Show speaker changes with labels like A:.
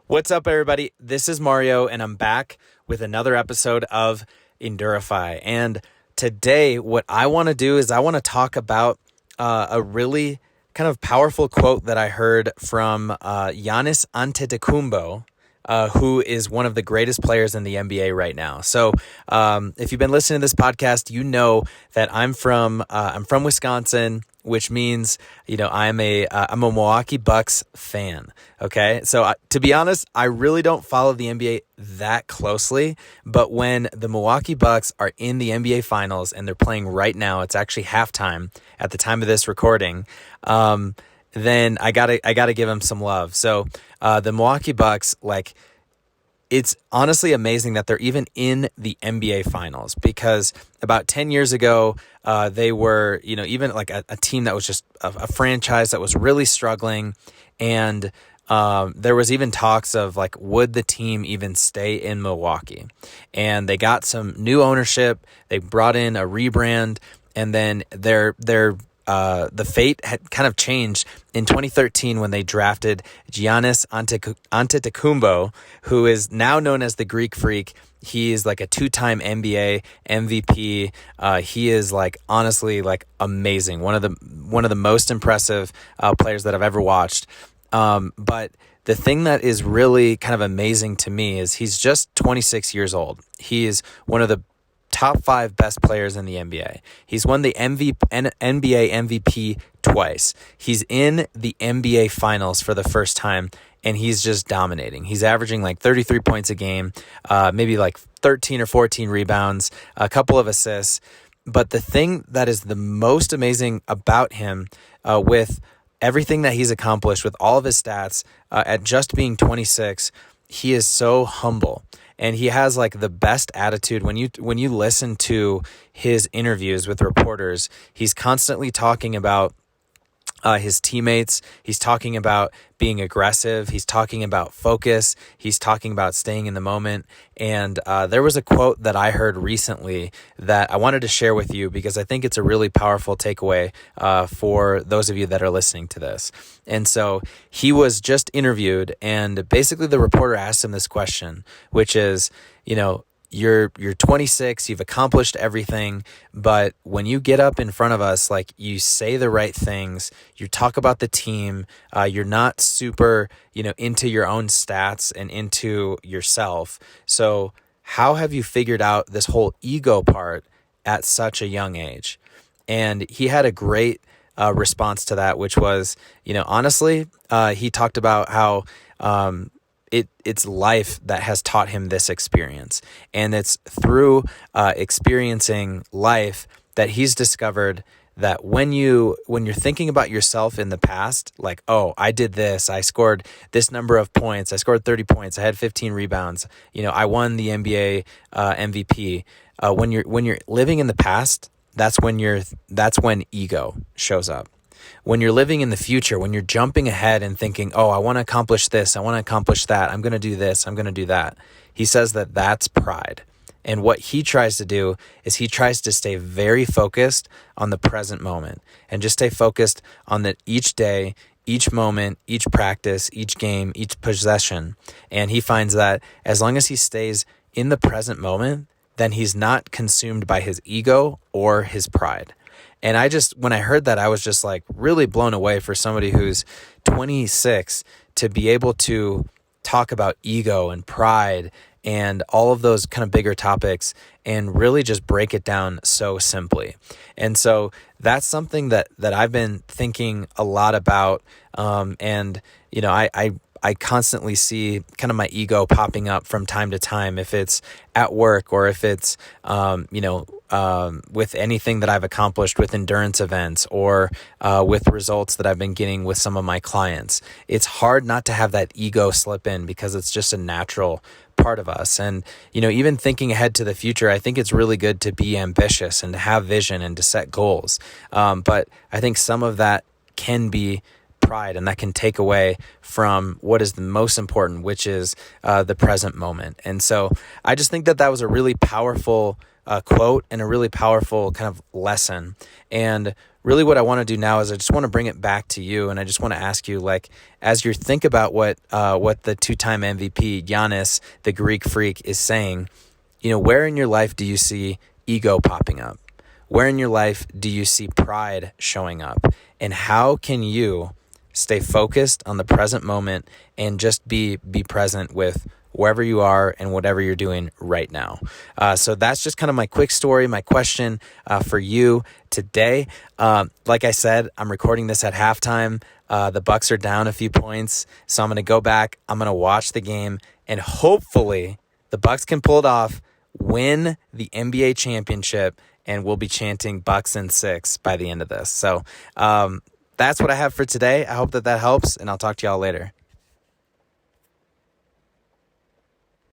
A: What's up, everybody? This is Mario, and I'm back with another episode of Endurify. And today, what I want to do is I want to talk about a really kind of powerful quote that I heard from Giannis Antetokoumpo, who is one of the greatest players in the NBA right now. So, if you've been listening to this podcast, you know that I'm from Wisconsin, which means, I'm a Milwaukee Bucks fan. Okay. So to be honest, I really don't follow the NBA that closely, but when the Milwaukee Bucks are in the NBA finals and they're playing right now, it's actually halftime at the time of this recording. Then I gotta give them some love. So, the Milwaukee Bucks, it's honestly amazing that they're even in the NBA finals, because about 10 years ago, they were, even like a team that was just a franchise that was really struggling. And there was even talks of would the team even stay in Milwaukee? And they got some new ownership. They brought in a rebrand, and then the fate had kind of changed in 2013 when they drafted Giannis Antetokoumpo, who is now known as the Greek Freak. He is like a two-time NBA MVP. He is honestly amazing. One of the most impressive players that I've ever watched. But the thing that is really kind of amazing to me is he's just 26 years old. He is one of the top 5 best players in the NBA. He's won the NBA MVP twice. He's in the NBA finals for the first time, and he's just dominating. He's averaging 33 points a game, maybe 13 or 14 rebounds, a couple of assists. But the thing that is the most amazing about him, with everything that he's accomplished, with all of his stats, at just being 26, he is so humble. And he has the best attitude. When you listen to his interviews with reporters, he's constantly talking about his teammates. He's talking about being aggressive. He's talking about focus. He's talking about staying in the moment. And there was a quote that I heard recently that I wanted to share with you, because I think it's a really powerful takeaway for those of you that are listening to this. And so he was just interviewed, and basically the reporter asked him this question, which is, you're 26, you've accomplished everything, but when you get up in front of us, you say the right things, you talk about the team, you're not super, into your own stats and into yourself. So how have you figured out this whole ego part at such a young age? And he had a great response to that, which was, honestly, he talked about how, it's life that has taught him this experience. And it's through experiencing life that he's discovered that when you're thinking about yourself in the past, I did this, I scored this number of points, I scored 30 points, I had 15 rebounds, I won the NBA MVP. When you're living in the past, that's when ego shows up. When you're living in the future, when you're jumping ahead and thinking, I want to accomplish this, I want to accomplish that, I'm going to do this, I'm going to do that. He says that that's pride. And what he tries to do is he tries to stay very focused on the present moment, and just stay focused on each day, each moment, each practice, each game, each possession. And he finds that as long as he stays in the present moment, then he's not consumed by his ego or his pride. And when I heard that, I was just really blown away for somebody who's 26 to be able to talk about ego and pride and all of those kind of bigger topics and really just break it down so simply. And so that's something that I've been thinking a lot about. I constantly see kind of my ego popping up from time to time, if it's at work or if it's, with anything that I've accomplished with endurance events or with results that I've been getting with some of my clients. It's hard not to have that ego slip in, because it's just a natural part of us. And, even thinking ahead to the future, I think it's really good to be ambitious and to have vision and to set goals. But I think some of that can be pride, and that can take away from what is the most important, which is the present moment. And so I just think that was a really powerful quote and a really powerful kind of lesson. And really what I want to do now is I just want to bring it back to you, and I just want to ask you, like, as you think about what the two-time MVP Giannis, the Greek Freak, is saying, where in your life do you see ego popping up? Where in your life do you see pride showing up? And how can you stay focused on the present moment and just be present with wherever you are and whatever you're doing right now? So that's just kind of my quick story, my question for you today. Like I said, I'm recording this at halftime. The Bucks are down a few points, so I'm going to go back. I'm going to watch the game, and hopefully the Bucks can pull it off, win the NBA championship, and we'll be chanting Bucks in 6 by the end of this. So that's what I have for today. I hope that helps, and I'll talk to y'all later.